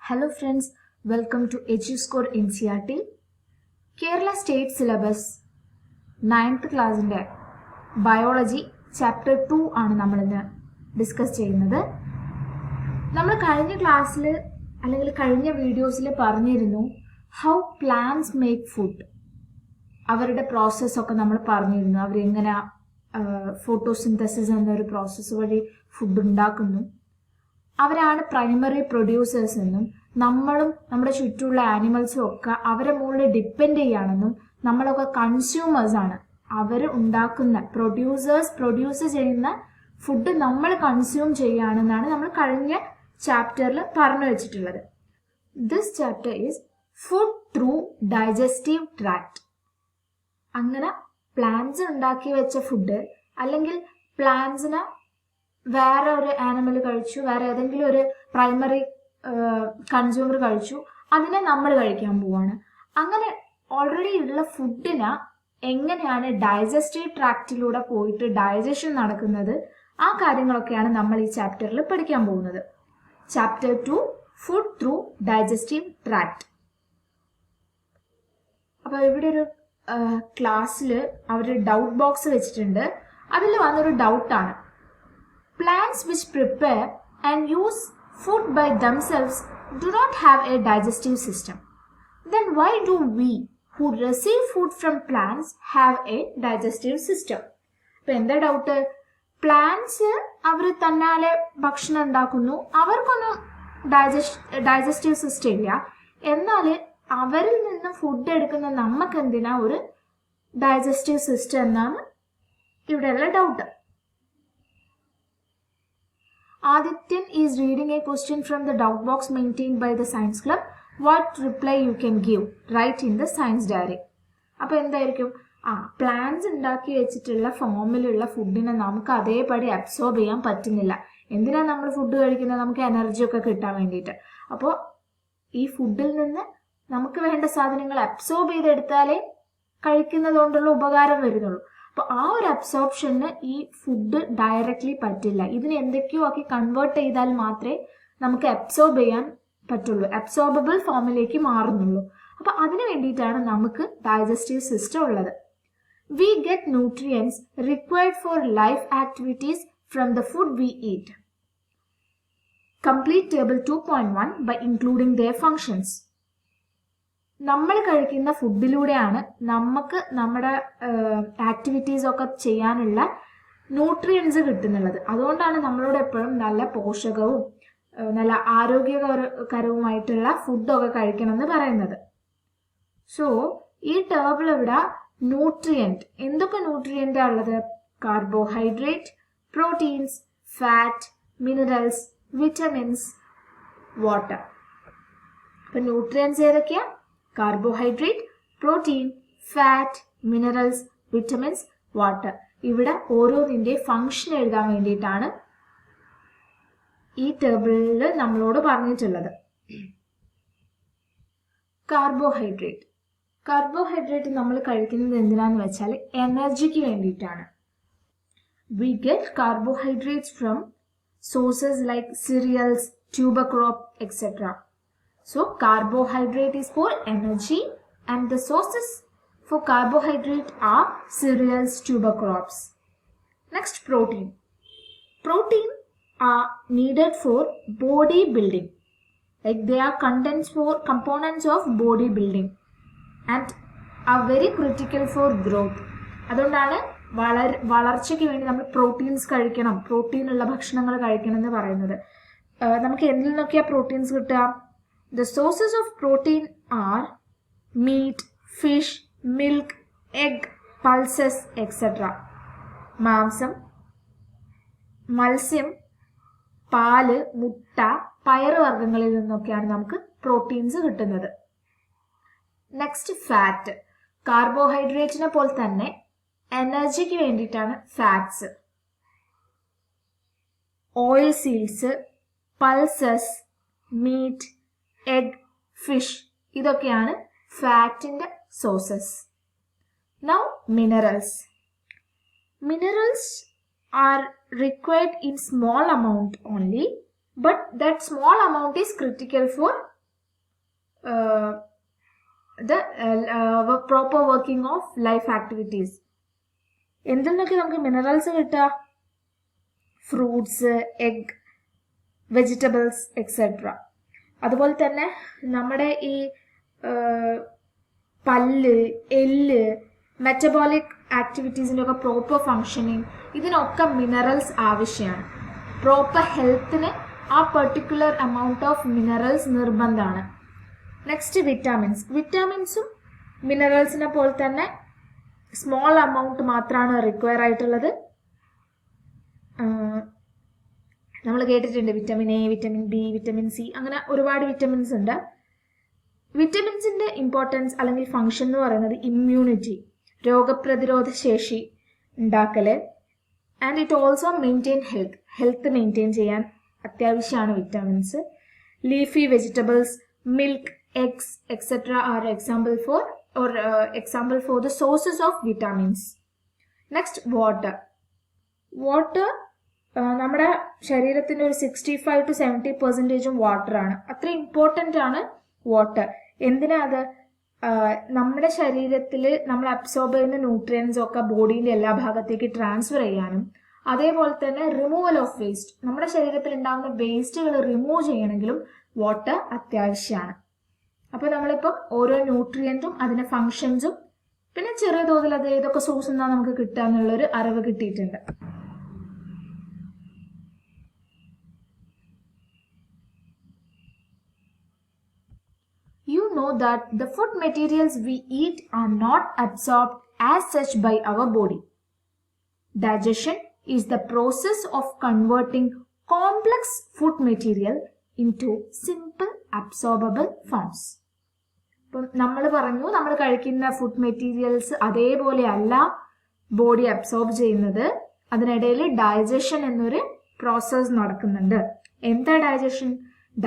Hello friends, welcome to EduScore NCERT. Kerala State Syllabus 9th ക്ലാസ്സിൻ്റെ biology chapter 2 ആണ് നമ്മളിന്ന് discuss ചെയ്യുന്നത്. നമ്മൾ കഴിഞ്ഞ ക്ലാസ്സിൽ അല്ലെങ്കിൽ കഴിഞ്ഞ വീഡിയോസിൽ പറഞ്ഞിരുന്നു ഹൗ പ്ലാന്റ്സ് മേക്ക് ഫുഡ്. അവരുടെ പ്രോസസ്സൊക്കെ നമ്മൾ പറഞ്ഞിരുന്നു. അവരെങ്ങനെ ഫോട്ടോസിന്തസിസ് എന്നൊരു പ്രോസസ്സ് വഴി ഫുഡ് ഉണ്ടാക്കുന്നു. അവരാണ് പ്രൈമറി പ്രൊഡ്യൂസേഴ്സ് എന്നും നമ്മളും നമ്മുടെ ചുറ്റുമുള്ള ആനിമൽസും ഒക്കെ അവരെ മുകളിൽ ഡിപ്പെൻഡ് ചെയ്യുകയാണെന്നും നമ്മളൊക്കെ കൺസ്യൂമേഴ്സ് ആണ്. അവർ ഉണ്ടാക്കുന്ന പ്രൊഡ്യൂസ് ചെയ്യുന്ന ഫുഡ് നമ്മൾ കൺസ്യൂം ചെയ്യുകയാണെന്നാണ് നമ്മൾ കഴിഞ്ഞ ചാപ്റ്ററിൽ പറഞ്ഞു വെച്ചിട്ടുള്ളത്. This chapter is food through digestive tract. അങ്ങനെ പ്ലാന്റ്സ് ഉണ്ടാക്കി വെച്ച ഫുഡ് അല്ലെങ്കിൽ പ്ലാന്റ്സിനെ വേറെ ഒരു ആനിമൽ കഴിച്ചു, വേറെ ഏതെങ്കിലും ഒരു പ്രൈമറി കൺസ്യൂമർ കഴിച്ചു, അതിനെ നമ്മൾ കഴിക്കാൻ പോവാണ്. അങ്ങനെ ഓൾറെഡി ഉള്ള ഫുഡിനെ എങ്ങനെയാണ് ഡൈജസ്റ്റീവ് ട്രാക്റ്റിലൂടെ പോയിട്ട് ഡൈജഷൻ നടക്കുന്നത്, ആ കാര്യങ്ങളൊക്കെയാണ് നമ്മൾ ഈ ചാപ്റ്ററിൽ പഠിക്കാൻ പോകുന്നത്. Chapter 2 food through digestive tract. അപ്പോൾ ഇവിടെ ഒരു ക്ലാസ്സിൽ അവർ ഡൗട്ട് ബോക്സ് വെച്ചിട്ടുണ്ട്. അതിൽ വന്നൊരു ഡൗട്ടാണ്, plants which prepare and use food by themselves do not have a digestive system. Then why do we who receive food from plants have a digestive system? അപ്പോൾ എന്താ doubt? Plants അവർ തന്നാലെ ഭക്ഷണം ഉണ്ടാക്കുന്നു, അവർക്കൊന്നും digestive system ഇല്ല. എന്നാൽ അവരിൽ നിന്ന് food എടുക്കുന്ന നമുക്ക് എന്തിനാ ഒരു ഡൈജസ്റ്റീവ് സിസ്റ്റം എന്നാണ് ഇവിടെയുള്ള doubt. Adityan is reading a question from the doubt box maintained by the Science Club. What reply you can give? Write in the Science Diary. അപ്പോൾ എന്തായിരിക്കും? പ്ലാന്റ്സ് ഉണ്ടാക്കി വെച്ചിട്ടുള്ള ഫോമിലുള്ള ഫുഡിനെ നമുക്ക് അതേപടി അബ്സോർബ് ചെയ്യാൻ പറ്റുന്നില്ല. എന്തിനാണ് നമ്മൾ ഫുഡ് കഴിക്കുന്നത്? നമുക്ക് എനർജിയൊക്കെ കിട്ടാൻ വേണ്ടിയിട്ട്. അപ്പോൾ ഈ ഫുഡിൽ നിന്ന് നമുക്ക് വേണ്ട സാധനങ്ങൾ അബ്സോർബ് ചെയ്തെടുത്താലേ കഴിക്കുന്നത് കൊണ്ടുള്ള ഉപകാരം വരുന്നുള്ളൂ. അപ്പോൾ ആ ഒരു അബ്സോർപ്ഷന് ഈ ഫുഡ് ഡയറക്റ്റ്ലി പറ്റില്ല. ഇതിന് എന്തൊക്കെയോ ആക്കി കൺവേർട്ട് ചെയ്താൽ മാത്രമേ നമുക്ക് അബ്സോർബ് ചെയ്യാൻ പറ്റുള്ളൂ, അബ്സോർബിൾ ഫോമിലേക്ക് മാറുന്നുള്ളൂ. അപ്പോൾ അതിന് വേണ്ടിയിട്ടാണ് നമുക്ക് ഡൈജസ്റ്റീവ് സിസ്റ്റം ഉള്ളത്. We get nutrients required for life activities from the food we eat. Complete table 2.1 by including their functions. നമ്മൾ കഴിക്കുന്ന ഫുഡിലൂടെയാണ് നമുക്ക് നമ്മുടെ ആക്ടിവിറ്റീസ് ഒക്കെ ചെയ്യാനുള്ള ന്യൂട്രിയൻസ് കിട്ടുന്നുള്ളത്. അതുകൊണ്ടാണ് നമ്മളോട് എപ്പോഴും നല്ല പോഷകവും നല്ല ആരോഗ്യകരവുമായിട്ടുള്ള ഫുഡൊക്കെ കഴിക്കണം എന്ന് പറയുന്നത്. സോ ഈ ടേബിൾ ഇവിടെ ന്യൂട്രിയൻറ്റ്, എന്തൊക്കെ ന്യൂട്രിയൻ്റാണ് ഉള്ളത്? Carbohydrate, proteins, fat, minerals, vitamins, water. അപ്പം ന്യൂട്രിയൻസ് ഏതൊക്കെയാ? Carbohydrate, protein, fat, minerals, vitamins, water. ഇവിടെ ഓരോന്നിൻ്റെ ഫങ്ഷൻ എഴുതാൻ വേണ്ടിയിട്ടാണ് ഈ ടേബിളിൽ നമ്മളോട് പറഞ്ഞിട്ടുള്ളത്. കാർബോഹൈഡ്രേറ്റ് നമ്മൾ കഴിക്കുന്നത് എന്തിനാന്ന് വെച്ചാൽ എനർജിക്ക് വേണ്ടിയിട്ടാണ്. We get carbohydrates from sources like cereals, tuber crop, etcetera. So carbohydrate is for energy and the sources for carbohydrate are cereals, tuber crops. Next, protein. Protein are needed for body building. Like they are components of body building and are very critical for growth. അതുകൊണ്ടാണ് വളർച്ചയ്ക്ക് വേണ്ടി നമ്മൾ proteins കഴിക്കണം, പ്രോട്ടീനുള്ള ഭക്ഷണങ്ങൾ കഴിക്കണം എന്ന് പറയുന്നത്. നമുക്ക് എന്തിൽ നിന്നൊക്കെയാണ് പ്രോട്ടീൻസ് കിട്ടുക? The sources of protein are meat, fish, milk, egg, pulses, etc. മാംസം, മത്സ്യം, പാല്, മുട്ട, പയറുവർഗ്ഗങ്ങളിൽ നിന്നൊക്കെയാണ് നമുക്ക് പ്രോട്ടീൻസ് കിട്ടുന്നത്. Next, fat. കാർബോഹൈഡ്രേറ്റിനെ പോലെ തന്നെ എനർജിക്ക് വേണ്ടിയിട്ടാണ് fats. Oil seeds, pulses, meat, egg, fish, ഇതൊക്കെയാണ് ഫാറ്റിൻ്റെ sources. Now minerals. Minerals are required in small amount only, but that small amount is critical for the proper working of life activities. എന്തിൽ നിന്നൊക്കെ നമുക്ക് minerals കിട്ടുക? Fruits, egg, vegetables etcetera. അതുപോലെ തന്നെ നമ്മുടെ ഈ പല്ല്, എല്ല്, മെറ്റബോളിക് ആക്ടിവിറ്റീസിൻ്റെ ഒക്കെ പ്രോപ്പർ ഫങ്ഷനിങ്, ഇതിനൊക്കെ മിനറൽസ് ആവശ്യമാണ്. പ്രോപ്പർ ഹെൽത്തിന് ആ പെർട്ടിക്കുലർ എമൗണ്ട് ഓഫ് മിനറൽസ് നിർബന്ധമാണ്. Next vitamins. വിറ്റാമിൻസും മിനറൽസിനെ പോലെ തന്നെ സ്മോൾ എമൗണ്ട് മാത്രമാണ് റിക്വയർ ആയിട്ടുള്ളത്. നമ്മൾ കേട്ടിട്ടുണ്ട് vitamin A, vitamin B, vitamin C, അങ്ങനെ ഒരുപാട് വിറ്റമിൻസ് ഉണ്ട്. വിറ്റമിൻസിന്റെ ഇമ്പോർട്ടൻസ് അല്ലെങ്കിൽ ഫങ്ഷൻ എന്ന് പറയുന്നത് ഇമ്മ്യൂണിറ്റി, രോഗപ്രതിരോധ ശേഷി ഉണ്ടാക്കല്, and it also maintain health maintain ചെയ്യാൻ അത്യാവശ്യമാണ് vitamins. Leafy vegetables, milk, eggs etc. are example for the sources of vitamins. Next, water. നമ്മുടെ ശരീരത്തിന്റെ ഒരു 65 to 70% വാട്ടർ ആണ്. അത്ര ഇമ്പോർട്ടൻ്റ് ആണ് വാട്ടർ. എന്തിനാ അത്? നമ്മുടെ ശരീരത്തിൽ നമ്മൾ അബ്സോർബ് ചെയ്യുന്ന ന്യൂട്രിയൻസ് ഒക്കെ ബോഡിയിലെ എല്ലാ ഭാഗത്തേക്ക് ട്രാൻസ്ഫർ ചെയ്യാനും, അതേപോലെ തന്നെ റിമൂവൽ ഓഫ് വേസ്റ്റ്, നമ്മുടെ ശരീരത്തിൽ ഉണ്ടാകുന്ന വേസ്റ്റുകൾ റിമൂവ് ചെയ്യണമെങ്കിലും വാട്ടർ അത്യാവശ്യമാണ്. അപ്പോൾ നമ്മളിപ്പോൾ ഓരോ ന്യൂട്രിയൻറ്റും അതിൻ്റെ ഫങ്ഷൻസും പിന്നെ ചെറിയ തോതിൽ അത് ഏതൊക്കെ സോഴ്സ് നിന്നാണ് നമുക്ക് കിട്ടുക എന്നുള്ളൊരു അറിവ് കിട്ടിയിട്ടുണ്ട്. You know that the food materials we eat are not absorbed as such by our body. Digestion is the process of converting complex food material into simple absorbable forms. ഇപ്പം നമ്മൾ പറഞ്ഞു, നമ്മൾ കഴിക്കുന്ന ഫുഡ് മെറ്റീരിയൽസ് അതേപോലെ അല്ല body absorb ചെയ്യുന്നത്. അതിനിടയിൽ digestion എന്നൊരു പ്രോസസ് നടക്കുന്നുണ്ട്. എന്താ digestion?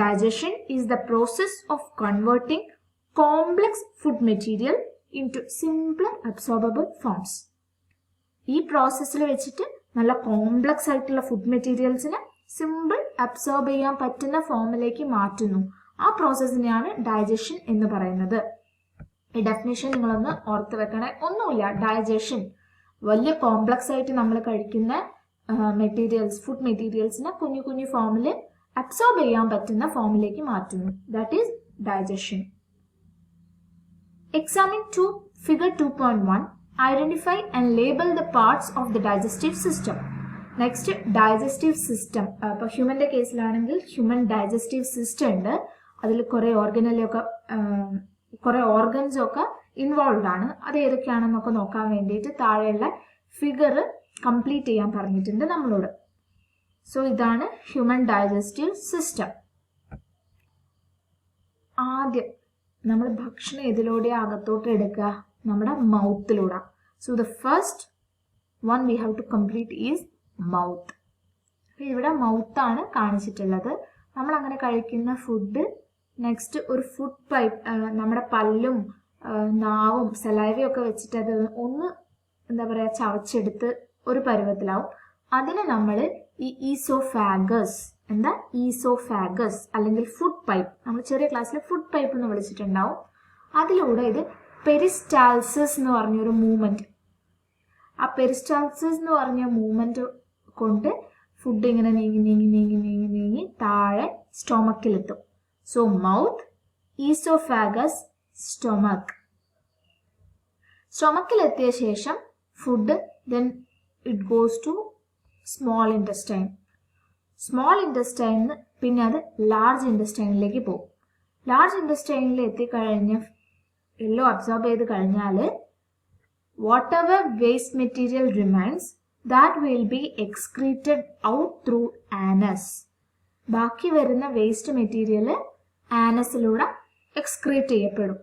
Digestion is the process of converting complex food material into simpler absorbable forms. ഈ പ്രോസസ്സിൽ വെച്ചിട്ട് നല്ല കോംപ്ലക്സ് ആയിട്ടുള്ള ഫുഡ് മെറ്റീരിയൽസിനെ സിമ്പിൾ അബ്സോർബ് ചെയ്യാൻ പറ്റുന്ന ഫോമിലേക്ക് മാറ്റുന്നു. ആ പ്രോസസ്സിനെയാണ് ഡൈജഷൻ എന്ന് പറയുന്നത്. ഈ ഡെഫിനേഷൻ നിങ്ങളൊന്ന് ഓർത്ത് വെക്കണേ. ഒന്നുമില്ല, ഡൈജഷൻ വലിയ കോംപ്ലക്സ് ആയിട്ട് നമ്മൾ കഴിക്കുന്ന ഫുഡ് മെറ്റീരിയൽസിനെ കുഞ്ഞു കുഞ്ഞു ഫോമിൽ അബ്സോർബ് ചെയ്യാൻ പറ്റുന്ന ഫോമിലേക്ക് മാറ്റുന്നു. That is digestion. Examine 2 figure 2.1. Identify and label the parts of the digestive system. Next, digestive system. ഇപ്പോൾ ഹ്യൂമൻ്റെ കേസിലാണെങ്കിൽ ഹ്യൂമൻ ഡൈജസ്റ്റീവ് സിസ്റ്റം ഉണ്ട്. അതിൽ കുറേ ഓർഗൻസും ഒക്കെ ഇൻവോൾവ് ആണ്. അത് ഏതൊക്കെയാണെന്നൊക്കെ നോക്കാൻ വേണ്ടിയിട്ട് താഴെയുള്ള ഫിഗർ കംപ്ലീറ്റ് ചെയ്യാൻ പറഞ്ഞിട്ടുണ്ട് നമ്മളോട്. സോ ഇതാണ് ഹ്യൂമൻ ഡൈജസ്റ്റീവ് സിസ്റ്റം. ആദ്യം നമ്മൾ ഭക്ഷണം ഇതിലൂടെ അകത്തോട്ട് എടുക്കുക? നമ്മുടെ മൗത്തിലൂടെ. So the first one we have to complete is mouth. ഇവിടെ മൗത്താണ് കാണിച്ചിട്ടുള്ളത്. നമ്മൾ അങ്ങനെ കഴിക്കുന്ന ഫുഡ് നെക്സ്റ്റ് ഒരു ഫുഡ് പൈപ്പ്, നമ്മുടെ പല്ലും നാവും സലൈവയും ഒക്കെ വെച്ചിട്ട് അത് ഒന്ന് എന്താ പറയുക ചവച്ചെടുത്ത് ഒരു പരുവത്തിലാവും. അതിനെ നമ്മൾ ഈ ഈസോഫാഗസ് അല്ലെങ്കിൽ ഫുഡ് പൈപ്പ്, നമ്മൾ ചെറിയ ക്ലാസ്സിൽ ഫുഡ് പൈപ്പ് എന്ന് വിളിച്ചിട്ടുണ്ടാവും. അതിലൂടെ ഇത് പെരിസ്റ്റാൾസിസ് എന്ന് പറഞ്ഞൊരു മൂവ്മെന്റ്, ആ പെരിസ്റ്റാൾസിസ് എന്ന് പറഞ്ഞ മൂവ്മെന്റ് കൊണ്ട് ഫുഡ് ഇങ്ങനെ നീങ്ങി താഴെ സ്റ്റൊമക്കിലെത്തും. സോ മൗത്ത്, ഈസോഫാഗസ്, സ്റ്റൊമക്കിലെത്തിയ ശേഷം food then it goes to small intestine. Small ഇൻറ്റസ്റ്റൈനിൽ പിന്നെ അത് ലാർജ് ഇൻറ്റസ്റ്റൈനിലേക്ക് പോകും. ലാർജ് ഇൻറ്റസ്റ്റൈനിൽ എത്തിക്കഴിഞ്ഞ് എല്ലാം അബ്സോർബ് ചെയ്ത് കഴിഞ്ഞാൽ whatever waste material remains, that will be excreted out through anus. ബാക്കി വരുന്ന വേസ്റ്റ് മെറ്റീരിയൽ ആനസിലൂടെ എക്സ്ക്രീറ്റ് ചെയ്യപ്പെടും.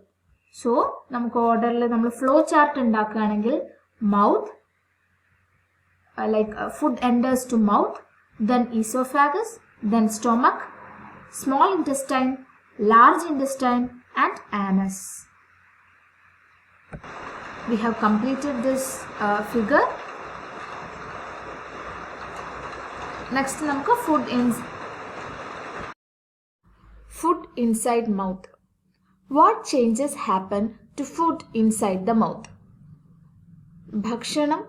സോ നമുക്ക് ഓർഡറിൽ നമ്മൾ ഫ്ലോ ചാർട്ട് ഉണ്ടാക്കുകയാണെങ്കിൽ mouth, like food enters to mouth, then oesophagus, then stomach, small intestine, large intestine and anus. We have completed this figure. Next നമുക്ക് food inside mouth. What changes happen to food inside the mouth? ഭക്ഷണം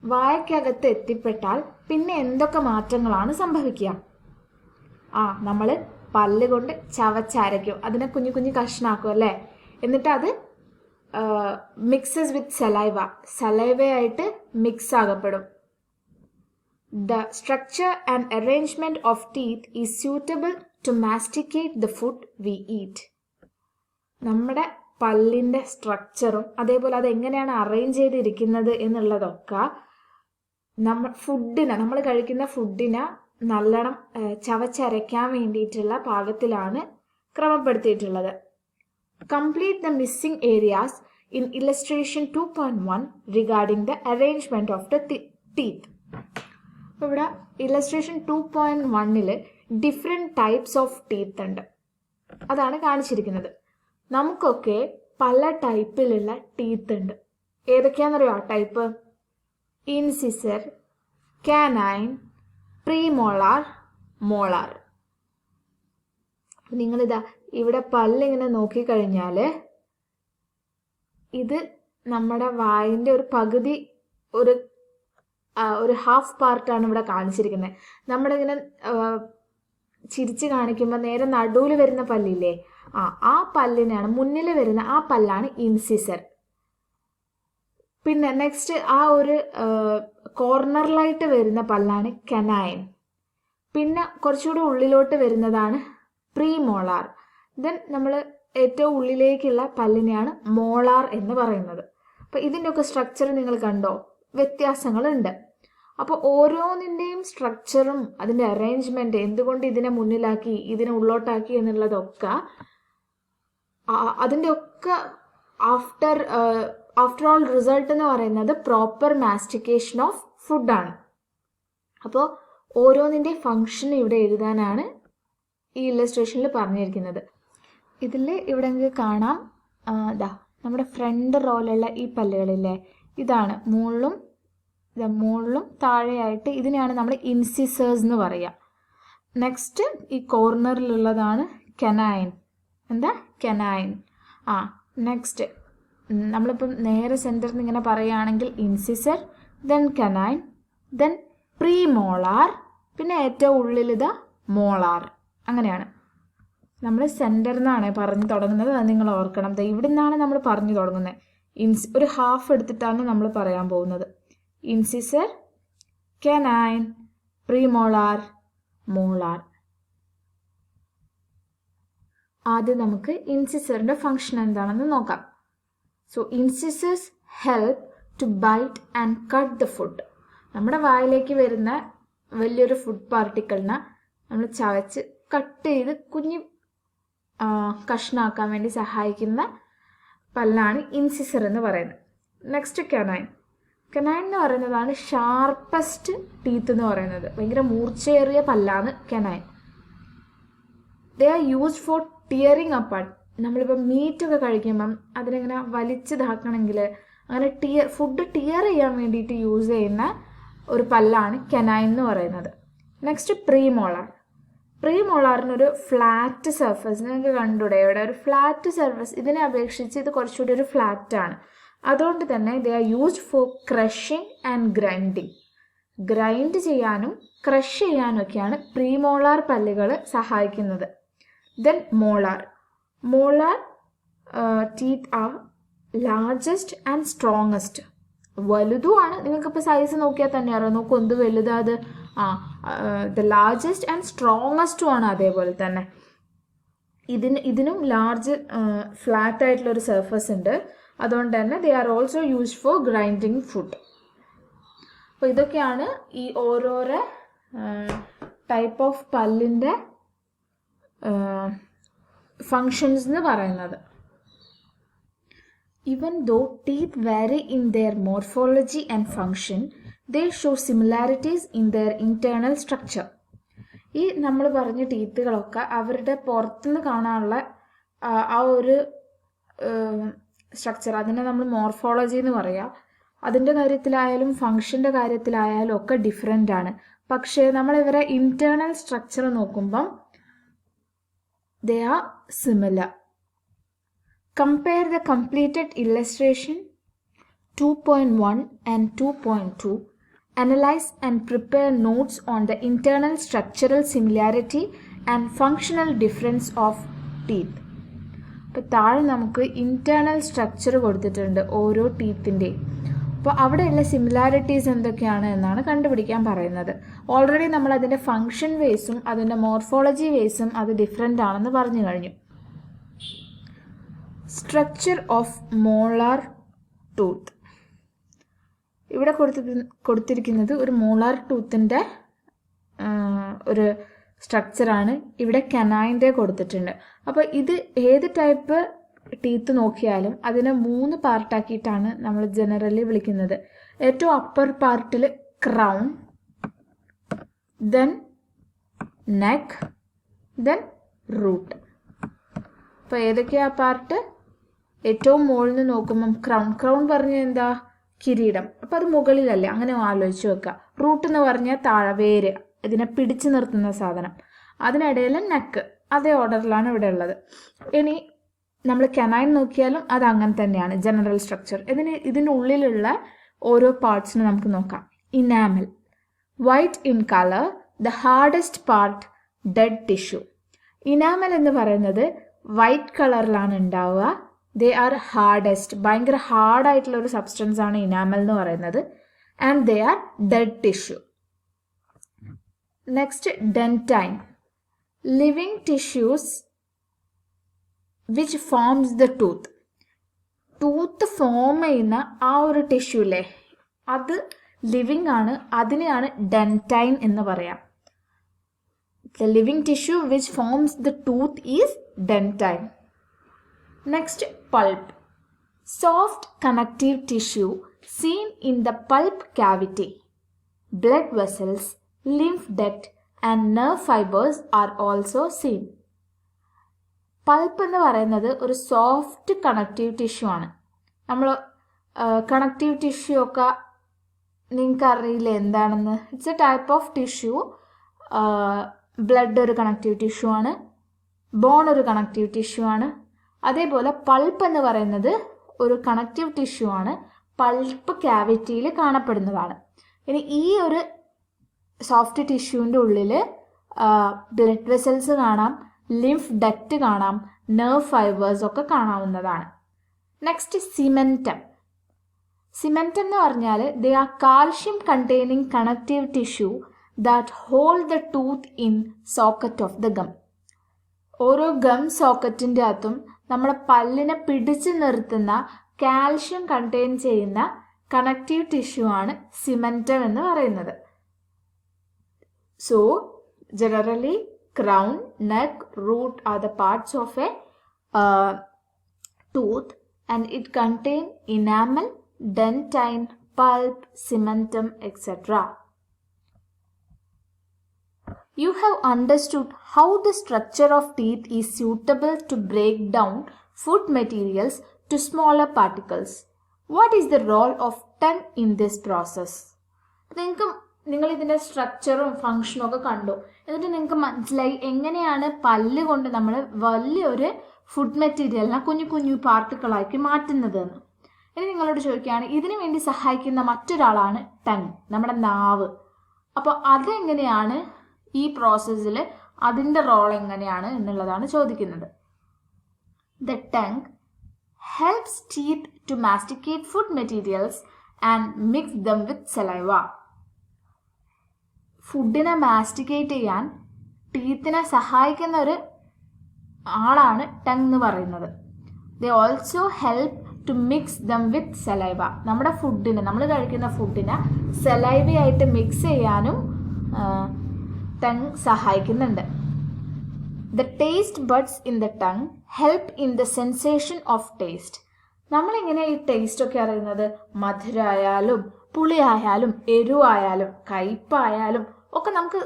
വായക്കകത്ത് എത്തിപ്പെട്ടാൽ പിന്നെ എന്തൊക്കെ മാറ്റങ്ങളാണ് സംഭവിക്കുക? നമ്മൾ പല്ല് കൊണ്ട് ചവച്ചരയ്ക്കും, അതിനെ കുഞ്ഞു കുഞ്ഞു കഷ്ണാക്കും അല്ലേ, എന്നിട്ട് അത് മിക്സസ് വിത്ത് സലൈവയായിട്ട് മിക്സ് ആകപ്പെടും. The structure and arrangement of teeth is suitable to masticate the food we eat. നമ്മുടെ പല്ലിൻ്റെ സ്ട്രക്ചറും അതേപോലെ അതെങ്ങനെയാണ് അറേഞ്ച് ചെയ്തിരിക്കുന്നത് എന്നുള്ളതൊക്കെ നമ്മൾ കഴിക്കുന്ന ഫുഡിനെ നല്ലോണം ചവച്ചരയ്ക്കാൻ വേണ്ടിയിട്ടുള്ള പാകത്തിലാണ് ക്രമപ്പെടുത്തിയിട്ടുള്ളത്. Complete the missing areas in illustration 2.1 regarding the arrangement of the teeth. അപ്പോൾ ഇവിടെ illustration 2.1 different types of teeth ഉണ്ട്, അതാണ് കാണിച്ചിരിക്കുന്നത്. നമുക്കൊക്കെ പല ടൈപ്പിലുള്ള ടീത്ത് ഉണ്ട്. ഏതൊക്കെയാണെന്നറിയോ ആ type? Incisor, canine, premolar, molar. നിങ്ങളിതാ ഇവിടെ പല്ലിങ്ങനെ നോക്കിക്കഴിഞ്ഞാൽ ഇത് നമ്മുടെ വായിൻ്റെ ഒരു പകുതി, ഒരു ഹാഫ് പാർട്ടാണ് ഇവിടെ കാണിച്ചിരിക്കുന്നത്. നമ്മുടെ ഇങ്ങനെ ചിരിച്ച് കാണിക്കുമ്പോൾ നേരെ നടുവിൽ വരുന്ന പല്ലില്ലേ, ആ പല്ലിനാണ് മുന്നിൽ വരുന്ന ആ പല്ലാണ് ഇൻസിസർ. പിന്നെ നെക്സ്റ്റ് ആ ഒരു കോർണറിലായിട്ട് വരുന്ന പല്ലാണ് കനൈൻ. പിന്നെ കുറച്ചുകൂടി ഉള്ളിലോട്ട് വരുന്നതാണ് പ്രീമോളാർ. ദെൻ നമ്മൾ ഏറ്റവും ഉള്ളിലേക്കുള്ള പല്ലിനെയാണ് മോളാർ എന്ന് പറയുന്നത്. അപ്പോൾ ഇതിൻ്റെയൊക്കെ സ്ട്രക്ചർ നിങ്ങൾ കണ്ടോ? വ്യത്യാസങ്ങളുണ്ട്. അപ്പോൾ ഓരോന്നിൻ്റെയും സ്ട്രക്ചറും അതിൻ്റെ അറേഞ്ച്മെൻറ്റ്, എന്തുകൊണ്ട് ഇതിനെ മുന്നിലാക്കി ഇതിനെ ഉള്ളോട്ടാക്കി എന്നുള്ളതൊക്കെ അതിൻ്റെ ഒക്കെ ആഫ്റ്റർ ഓൾ റിസൾട്ട് എന്ന് പറയുന്നത് പ്രോപ്പർ മാസ്റ്റിക്കേഷൻ ഓഫ് ഫുഡാണ്. അപ്പോൾ ഓരോന്നിൻ്റെ ഫങ്ഷൻ ഇവിടെ എഴുതാനാണ് ഈ ഇല്ലസ്ട്രേഷനിൽ പറഞ്ഞിരിക്കുന്നത്. ഇവിടെ നിങ്ങൾക്ക് കാണാം, നമ്മുടെ ഫ്രണ്ട് റോയിലുള്ള ഈ പല്ലുകളില്ലേ, ഇതാണ് മുകളിലും താഴെയായിട്ട്, ഇതിനെയാണ് നമ്മൾ ഇൻസിസേഴ്സ് എന്ന് പറയുക. നെക്സ്റ്റ് ഈ കോർണറിലുള്ളതാണ് കനൈൻ. കനൈൻ. നെക്സ്റ്റ് നമ്മളിപ്പം നേരെ സെൻറ്ററിൽ നിന്ന് ഇങ്ങനെ പറയുകയാണെങ്കിൽ incisor, then canine, then premolar, പിന്നെ ഏറ്റവും ഉള്ളിൽ മോളാർ. അങ്ങനെയാണ് നമ്മൾ സെൻറ്ററിൽ നിന്നാണ് പറഞ്ഞു തുടങ്ങുന്നത്, അത് നിങ്ങൾ ഓർക്കണം. ഇവിടെ നിന്നാണ് നമ്മൾ പറഞ്ഞു തുടങ്ങുന്നത്. ഒരു ഹാഫ് എടുത്തിട്ടാണ് നമ്മൾ പറയാൻ പോകുന്നത്. Incisor, canine, premolar, molar. ആദ്യം നമുക്ക് ഇൻസിസറിൻ്റെ ഫങ്ഷൻ എന്താണെന്ന് നോക്കാം. So incisors help to bite and cut the food. നമ്മുടെ വായിലേക്ക് വരുന്ന വലിയൊരു ഫുഡ് പാർട്ടിക്കിളിനെ നമ്മൾ ചവച്ച് കട്ട് ചെയ്ത് കുഞ്ഞു കഷ്ണാക്കാൻ വേണ്ടി സഹായിക്കുന്ന പല്ലാണ് ഇൻസിസർ എന്ന് പറയുന്നത്. Next canine. കനൈൻ എന്ന് പറയുന്നതാണ് ഷാർപ്പസ്റ്റ് ടീത്ത് എന്ന് പറയുന്നത്. ഭയങ്കര മൂർച്ചയേറിയ പല്ലാണ് canine. They are used for tearing apart. നമ്മളിപ്പോൾ മീറ്റൊക്കെ കഴിക്കുമ്പം അതിനെങ്ങനെ വലിച്ചിതാക്കണമെങ്കിൽ അങ്ങനെ ഫുഡ് ടിയർ ചെയ്യാൻ വേണ്ടിയിട്ട് യൂസ് ചെയ്യുന്ന ഒരു പല്ലാണ് കനൈൻ എന്ന് പറയുന്നത്. Next premolar. പ്രീമോളാറിനൊരു ഫ്ലാറ്റ് സർഫസ് നിങ്ങൾക്ക് കണ്ടൂടെ? ഇവിടെ ഒരു ഫ്ലാറ്റ് സർഫസ്. ഇതിനെ അപേക്ഷിച്ച് ഇത് കുറച്ചുകൂടി ഒരു ഫ്ലാറ്റാണ്. അതുകൊണ്ട് തന്നെ they are used for crushing and grinding. Grind ചെയ്യാനും ക്രഷ് ചെയ്യാനും ഒക്കെയാണ് പ്രീമോളാർ പല്ലുകൾ സഹായിക്കുന്നത്. Then molar. Molar teeth are largest and strongest. വലുതുമാണ്. നിങ്ങൾക്കിപ്പോൾ സൈസ് നോക്കിയാൽ തന്നെ അറിയാം. നോക്കൂ എന്ത് വലുതാ അത്. ദ ലാർജസ്റ്റ് ആൻഡ് സ്ട്രോങ്ങസ്റ്റും ആണ്. അതേപോലെ തന്നെ ഇതിനും ലാർജ് ഫ്ലാറ്റ് ആയിട്ടുള്ളൊരു സർഫസ് ഉണ്ട്. അതുകൊണ്ട് തന്നെ they are also used for grinding food. അപ്പോൾ ഇതൊക്കെയാണ് ഈ ഓരോരോ ടൈപ്പ് ഓഫ് പല്ലിൻ്റെ ഫങ്ഷൻസ് എന്ന് പറയുന്നത്. Even though teeth vary in their morphology and function, they show similarities in their internal structure. ഈ നമ്മൾ പറഞ്ഞ ടീത്തുകളൊക്കെ അവരുടെ പുറത്തുനിന്ന് കാണാനുള്ള ആ ഒരു സ്ട്രക്ചർ, അതിനെ നമ്മൾ മോർഫോളജി എന്ന് പറയാം. അതിൻ്റെ കാര്യത്തിലായാലും ഫങ്ഷൻ്റെ കാര്യത്തിലായാലും ഒക്കെ ഡിഫറെൻ്റ് ആണ്. പക്ഷേ നമ്മളിവരെ ഇൻറ്റേർണൽ സ്ട്രക്ചർ നോക്കുമ്പം they are similar. Compare the completed illustration 2.1 and 2.2. Analyze and prepare notes on the internal structural similarity and functional difference of teeth. അപ്പോൾ താഴെ നമുക്ക് ഇൻറ്റേർണൽ സ്ട്രക്ചർ കൊടുത്തിട്ടുണ്ട് ഓരോ ടീത്തിൻ്റെയും. അപ്പോൾ അവിടെയുള്ള സിമിലാരിറ്റീസ് എന്തൊക്കെയാണ് എന്നാണ് കണ്ടുപിടിക്കാൻ പറയുന്നത്. ഓൾറെഡി നമ്മൾ അതിൻ്റെ ഫങ്ഷൻ വേസും അതിൻ്റെ മോർഫോളജി വേസും അത് ഡിഫറെൻ്റ് ആണെന്ന് പറഞ്ഞു കഴിഞ്ഞു. Structure of molar tooth. ഇവിടെ കൊടുത്തിരിക്കുന്നത് ഒരു മോളാർ ടൂത്തിൻ്റെ ഒരു സ്ട്രക്ചറാണ്. ഇവിടെ കനൈൻ്റെ കൊടുത്തിട്ടുണ്ട്. അപ്പോൾ ഇത് ഏത് ടൈപ്പ് ടീത്ത് നോക്കിയാലും അതിനെ 3 പാർട്ടാക്കിയിട്ടാണ് നമ്മൾ ജനറലി വിളിക്കുന്നത്. ഏറ്റവും അപ്പർ പാർട്ടിൽ crown, then neck, then root. അപ്പോൾ ഏതൊക്കെയാ പാർട്ട്? ഏറ്റവും മുകളിൽ നിന്ന് നോക്കുമ്പം ക്രൗൺ പറഞ്ഞാൽ എന്താ? കിരീടം. അപ്പം അത് മുകളിലല്ലേ, അങ്ങനെ ആലോചിച്ച് വെക്കുക. റൂട്ട് എന്ന് പറഞ്ഞാൽ താഴെ, വേര്, ഇതിനെ പിടിച്ചു നിർത്തുന്ന സാധനം. അതിനിടയിൽ നെക്ക്. അതേ ഓർഡറിലാണ് ഇവിടെ ഉള്ളത്. ഇനി നമ്മൾ കനൈൻ നോക്കിയാലും അത് അങ്ങനെ തന്നെയാണ് ജനറൽ സ്ട്രക്ചർ. ഇതിൻ്റെ ഉള്ളിലുള്ള ഓരോ പാർട്സിനെ നമുക്ക് നോക്കാം. Enamel, white in colour, the hardest part, dead tissue. Enamel എന്ന് പറയുന്നത് വൈറ്റ് കളറിലാണ് ഉണ്ടാവുക. ദേ ആർ ഹാർഡസ്റ്റ്, ഭയങ്കര ഹാർഡായിട്ടുള്ള ഒരു സബ്സ്റ്റൻസ് ആണ് ഇനാമൽ എന്ന് പറയുന്നത്. And they are dead tissue. Next dentine, living tissues which forms the tooth. Tooth form ചെയ്യുന്ന ആ ഒരു ടിഷ്യൂ അല്ലേ, അത് ലിവിങ് ആണ്. അതിനെയാണ് ഡെൻറ്റൈൻ എന്ന് പറയാം. The living tissue which forms the tooth is dentine. Next, pulp. Soft connective tissue seen in the pulp cavity. Blood vessels, lymph duct and nerve fibers are also seen. Pulp എന്ന് പറയുന്നത് ഒരു soft connective tissue ആണ്. നമ്മൾ connective tissue ഒക്കെ നിങ്ങൾക്ക് അറിയില്ല എന്താണെന്ന്. It's A type of tissue. Blood ഒരു കണക്റ്റീവ് ടിഷ്യൂ ആണ്, ബോൺ ഒരു കണക്റ്റീവ് ടിഷ്യൂ ആണ്. അതേപോലെ പൾപ്പ് എന്ന് പറയുന്നത് ഒരു കണക്റ്റീവ് ടിഷ്യൂ ആണ്, പൾപ്പ് ക്യാവിറ്റിയിൽ കാണപ്പെടുന്നതാണ്. ഇനി ഈ ഒരു സോഫ്റ്റ് ടിഷ്യൂവിൻ്റെ ഉള്ളിൽ ബ്ലഡ് വെസൽസ് കാണാം, ലിംഫ് ഡക്റ്റ് കാണാം, നെർവ് ഫൈബേഴ്സ് ഒക്കെ കാണാവുന്നതാണ്. Next cementum. സിമെൻറ്റം എന്ന് പറഞ്ഞാൽ they are calcium containing connective tissue that hold the tooth in socket of the gum. ഓരോ ഗം സോക്കറ്റിൻ്റെ അകത്തും നമ്മുടെ പല്ലിനെ പിടിച്ചു നിർത്തുന്ന കാൽഷ്യം കണ്ടെയ്ൻ ചെയ്യുന്ന കണക്റ്റീവ് ടിഷ്യൂ ആണ് സിമെൻറ്റം എന്ന് പറയുന്നത്. So generally crown, neck, root are the parts of a tooth and it contain enamel, dentine, pulp, cementum, etc. You have understood how the structure of teeth is suitable to break down food materials to smaller particles. What is the role of tongue in this process? നിങ്ങൾ ഇതിൻ്റെ സ്ട്രക്ചറും ഫങ്ഷനും ഒക്കെ കണ്ടു. എന്നിട്ട് നിങ്ങൾക്ക് മനസ്സിലായി എങ്ങനെയാണ് പല്ല് കൊണ്ട് നമ്മൾ വലിയൊരു ഫുഡ് മെറ്റീരിയലിനെ കുഞ്ഞു കുഞ്ഞു പാർട്ടിക്കിളാക്കി മാറ്റുന്നതെന്ന്. ഇനി നിങ്ങളോട് ചോദിക്കുകയാണ്, ഇതിനു വേണ്ടി സഹായിക്കുന്ന മറ്റൊരാളാണ് ടങ്, നമ്മുടെ നാവ്. അപ്പോൾ അതെങ്ങനെയാണ് ഈ പ്രോസസ്സിൽ അതിൻ്റെ റോൾ എങ്ങനെയാണ് എന്നുള്ളതാണ് ചോദിക്കുന്നത്. The tongue helps teeth to masticate food materials and mix them with saliva. ഫുഡിനെ മാസ്റ്റിക്കേറ്റ് ചെയ്യാൻ ടീത്തിനെ സഹായിക്കുന്ന ഒരു ആളാണ് ടങ് എന്ന് പറയുന്നത്. They also help to mix them with saliva. നമ്മുടെ ഫുഡിനെ, നമ്മൾ കഴിക്കുന്ന ഫുഡിനെ സലൈവയായിട്ട് മിക്സ് ചെയ്യാനും ടങ് സഹായിക്കുന്നുണ്ട്. The taste buds in the tongue help in the sensation of taste. നമ്മളിങ്ങനെ ഈ ടേസ്റ്റ് ഒക്കെ അറിയുന്നത് മധുരമായാലും പുളിയായാലും എരിവായാലും കയ്പായാലും ഒക്കെ നമുക്ക്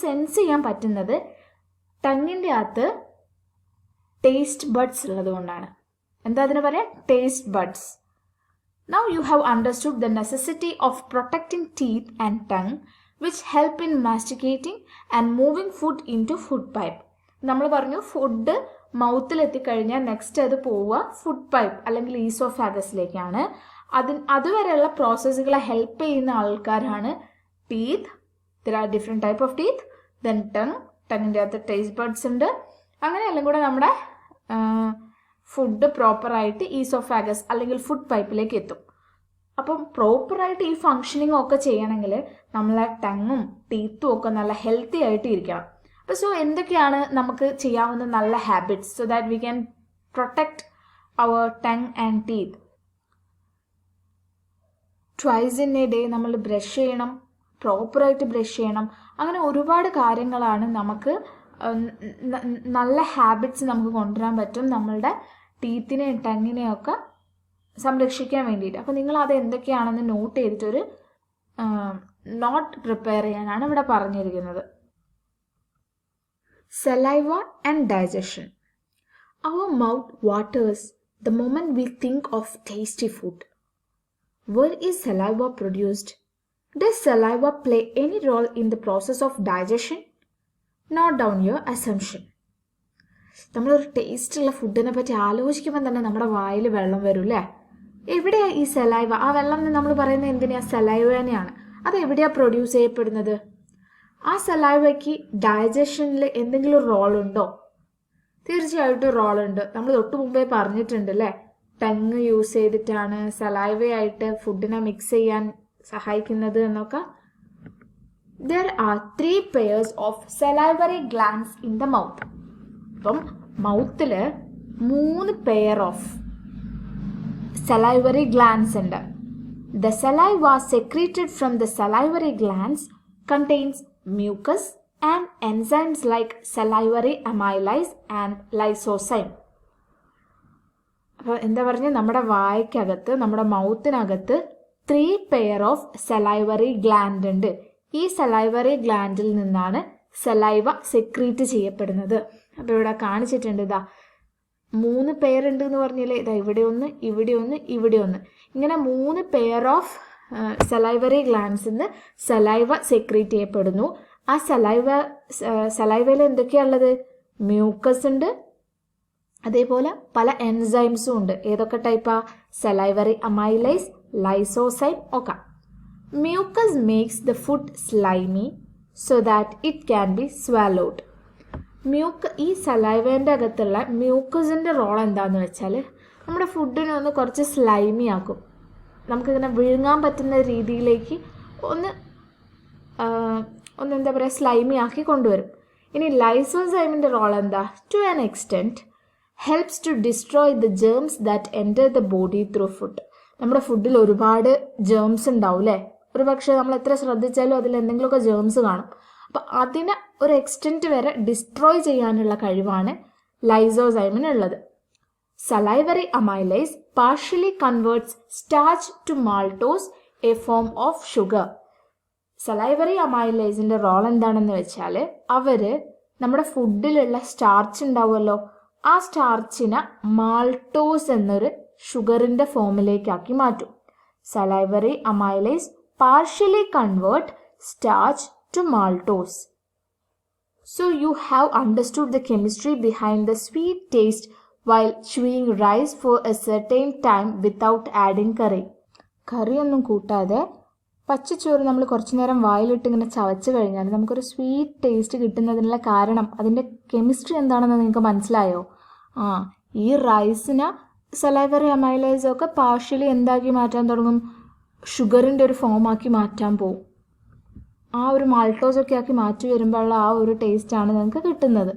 സെൻസ് ചെയ്യാൻ പറ്റുന്നത് ടങ്ങിൻ്റെ അകത്ത് ടേസ്റ്റ് ബഡ്സ് ഉള്ളത് കൊണ്ടാണ്. എന്താ അതിന് പറയാം? Taste buds. Now you have understood the necessity of protecting teeth and tongue which help in masticating and moving food into food pipe. നമ്മൾ പറഞ്ഞു ഫുഡ് മൗത്തിലെത്തിക്കഴിഞ്ഞാൽ നെക്സ്റ്റ് അത് പോവുക ഫുഡ് പൈപ്പ് അല്ലെങ്കിൽ ഈസോഫാഗസിലേക്കാണ്. അതുവരെയുള്ള പ്രോസസ്സുകളെ ഹെൽപ്പ് ചെയ്യുന്ന ആൾക്കാരാണ് teeth. There are different type of teeth. Then ടങ്ങിൻ്റെ അകത്ത് ടേസ്റ്റ് ബഡ്സ് ഉണ്ട്. അങ്ങനെ എല്ലാം കൂടെ നമ്മുടെ ഫുഡ് പ്രോപ്പറായിട്ട് ഈസോഫാഗസ് അല്ലെങ്കിൽ ഫുഡ് പൈപ്പിലേക്ക് എത്തും. അപ്പം പ്രോപ്പറായിട്ട് ഈ ഫങ്ഷനിങ് ഒക്കെ ചെയ്യണമെങ്കിൽ നമ്മളെ ടങ്ങും ടീത്തും ഒക്കെ നല്ല ഹെൽത്തി ആയിട്ട് ഇരിക്കണം. അപ്പോൾ സോ എന്തൊക്കെയാണ് നമുക്ക് ചെയ്യാവുന്ന നല്ല habits so that we can protect our tongue and teeth? Twice in a day നമ്മൾ ബ്രഷ് ചെയ്യണം, പ്രോപ്പറായിട്ട് ബ്രഷ് ചെയ്യണം. അങ്ങനെ ഒരുപാട് കാര്യങ്ങളാണ് നമുക്ക് നല്ല ഹാബിറ്റ്സ് നമുക്ക് കൊണ്ടുവരാൻ പറ്റും നമ്മളുടെ ടീത്തിനെയും ടങ്ങിനെയും ഒക്കെ സംരക്ഷിക്കാൻ വേണ്ടിയിട്ട്. അപ്പോൾ നിങ്ങൾ അത് എന്തൊക്കെയാണെന്ന് നോട്ട് ചെയ്തിട്ടൊരു നോട്ട് പ്രിപ്പയർ ചെയ്യാനാണ് ഇവിടെ പറഞ്ഞിരിക്കുന്നത്. Saliva and digestion. Our mouth waters the moment we think of tasty food. Where is saliva produced? Does saliva play any role in the process of digestion? Note down your assumption. നമ്മളൊരു ടേസ്റ്റുള്ള ഫുഡിനെ പറ്റി ആലോചിക്കുമ്പോൾ തന്നെ നമ്മുടെ വായിൽ വെള്ളം വരും അല്ലേ? എവിടെയാണ് ഈ സലൈവ? ആ വെള്ളം നമ്മൾ പറയുന്നത് എന്തിനാണ്? സലൈവനെയാണ്. അത് എവിടെയാണ് പ്രൊഡ്യൂസ് ചെയ്യപ്പെടുന്നത്? ആ സലൈവയ്ക്ക് ഡൈജഷനിൽ എന്തെങ്കിലും റോളുണ്ടോ? തീർച്ചയായിട്ടും റോളുണ്ട്. നമ്മൾ തൊട്ട് മുമ്പേ പറഞ്ഞിട്ടുണ്ട് അല്ലേ, ടങ് യൂസ് ചെയ്തിട്ടാണ് സലൈവയായിട്ട് ഫുഡിനെ മിക്സ് ചെയ്യാൻ സഹായിക്കുന്നത് എന്നൊക്കെ. There are 3 pairs of salivary glands in the mouth. അപ്പം മൗത്തിൽ 3 പെയർ ഓഫ് salivary glands ഉണ്ട്. The saliva secreted from the salivary glands contains mucus and enzymes like salivary amylase and lysozyme. അപ്പോൾ എന്താ പറഞ്ഞാൽ നമ്മുടെ വായ്ക്കകത്ത് നമ്മുടെ മൗത്തിനകത്ത് 3 പെയർ ഓഫ് സലൈവറി ഗ്ലാൻഡ് ഉണ്ട്. ഈ salivary ഗ്ലാൻഡിൽ നിന്നാണ് സലൈവ സെക്രീറ്റ് ചെയ്യപ്പെടുന്നത്. അപ്പോൾ ഇവിടെ കാണിച്ചിട്ടുണ്ട്, ഇതാ 3 പേരുണ്ട് എന്ന് പറഞ്ഞില്ലേ, ഇതാ ഇവിടെ ഒന്ന്, ഇവിടെ ഒന്ന്, ഇവിടെ ഒന്ന്, ഇങ്ങനെ 3 പെയർ ഓഫ് സലൈവറി ഗ്ലാൻഡ്സിൽ നിന്ന് സലൈവ സെക്രീറ്റ് ചെയ്യപ്പെടുന്നു. ആ സലൈവയിൽ എന്തൊക്കെയാണുള്ളത്? മ്യൂക്കസ് ഉണ്ട്, അതേപോലെ പല എൻസൈംസും ഉണ്ട്. ഏതൊക്കെ ടൈപ്പാ? സലൈവറി അമൈലൈസ്, ലൈസോസൈം ഒക്കെ. Mucus makes the food slimy so that it can be swallowed. ഈ സലൈവേൻ്റെ അകത്തുള്ള മ്യൂക്കസിൻ്റെ റോൾ എന്താണെന്ന് വെച്ചാൽ നമ്മുടെ ഫുഡിനെ ഒന്ന് കുറച്ച് സ്ലൈമി ആക്കും. നമുക്കിങ്ങനെ വിഴുങ്ങാൻ പറ്റുന്ന രീതിയിലേക്ക് ഒന്ന് എന്താ പറയുക, സ്ലൈമി ആക്കി കൊണ്ടുവരും. ഇനി ലൈസോസൈമിൻ്റെ റോൾ എന്താ? To an extent helps to destroy the germs that enter the body through food. നമ്മുടെ ഫുഡിൽ ഒരുപാട് ജേംസ് ഉണ്ടാവും അല്ലേ? ഒരു പക്ഷേ നമ്മൾ എത്ര ശ്രദ്ധിച്ചാലും അതിൽ എന്തെങ്കിലുമൊക്കെ ജേംസ് കാണും. അപ്പം അതിനെ ഒരു എക്സ്റ്റെൻറ്റ് വരെ ഡിസ്ട്രോയ് ചെയ്യാനുള്ള കഴിവാണ് ലൈസോസൈമിനുള്ളത്. Salivary amylase partially converts starch to maltose, a form of sugar. Salivary അമൈലൈസിൻ്റെ റോൾ എന്താണെന്ന് വെച്ചാൽ അവർ നമ്മുടെ ഫുഡിലുള്ള സ്റ്റാർച്ച് ഉണ്ടാവുമല്ലോ, ആ സ്റ്റാർച്ചിനെ മാൾട്ടോസ് എന്നൊരു ഷുഗറിൻ്റെ ഫോമിലേക്കാക്കി മാറ്റും. Salivary amylase partially convert starch to maltose. So you have understood the chemistry behind the sweet taste while chewing rice for a certain time without adding curry. കറിയൊന്നും കൂട്ടാതെ പച്ചച്ചോറ് നമ്മൾ കുറച്ചു നേരം വായിലിട്ട് ഇങ്ങനെ ചവച്ച് കഴിഞ്ഞാൽ നമുക്കൊരു സ്വീറ്റ് ടേസ്റ്റ് കിട്ടുന്നതിനുള്ള കാരണം, അതിൻ്റെ കെമിസ്ട്രി എന്താണെന്ന് നിങ്ങൾക്ക് മനസ്സിലായോ? ഈ റൈസിനെ സലൈവറി അമൈലൈസൊക്കെ പാർഷ്യലി എന്താക്കി മാറ്റാൻ തുടങ്ങും? ഷുഗറിൻ്റെ ഒരു ഫോമാക്കി മാറ്റാൻ പോകും. ആ ഒരു മാൾട്ടോസൊക്കെ ആക്കി മാറ്റി വരുമ്പോഴുള്ള ആ ഒരു ടേസ്റ്റാണ് നിങ്ങൾക്ക് കിട്ടുന്നത്.